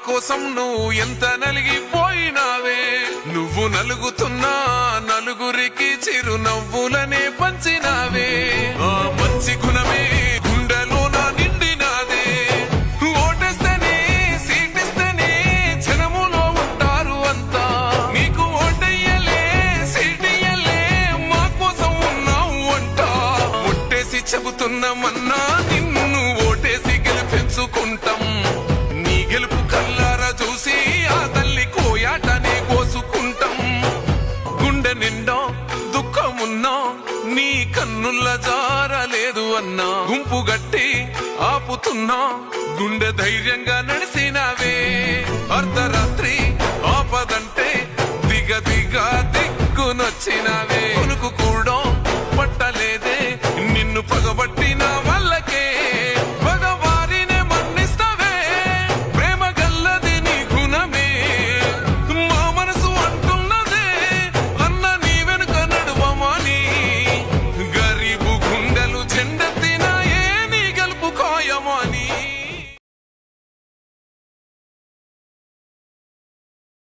కోసం నువ్వు ఎంత నలిగిపోయినావే. నువ్వు నలుగుతున్నా నలుగురికి చిరునవ్వులనే పంచినావే. ఆ మంచి గుణమే గుండెలోన నిండినాదే. ఓటేస్తేనే సీటిస్తేనే జనములో ఉంటారు అంతా. నీకు ఓటయ్యలే సీటియ్యలే మా కోసం ఉన్నావు అంట. ఒట్టేసి చెబుతున్నామన్నా నిన్ను ఓటేసి గెలిపించుకుంటాం. నీ గెలుపు కల్లారా చూసి ఆ తల్లి కోయాటనే కోసుకుంటాం. గుండె నిండా దుఃఖమున్నా నీ కన్నుల జారలేదు అన్నా. గుంపు గట్టి ఆపుతున్నా గుండె ధైర్యంగా నడిసినావే. అర్ధరాత్రి ఆపదంటే దిగ దిగ దిక్కునొచ్చినావే. కొనుకు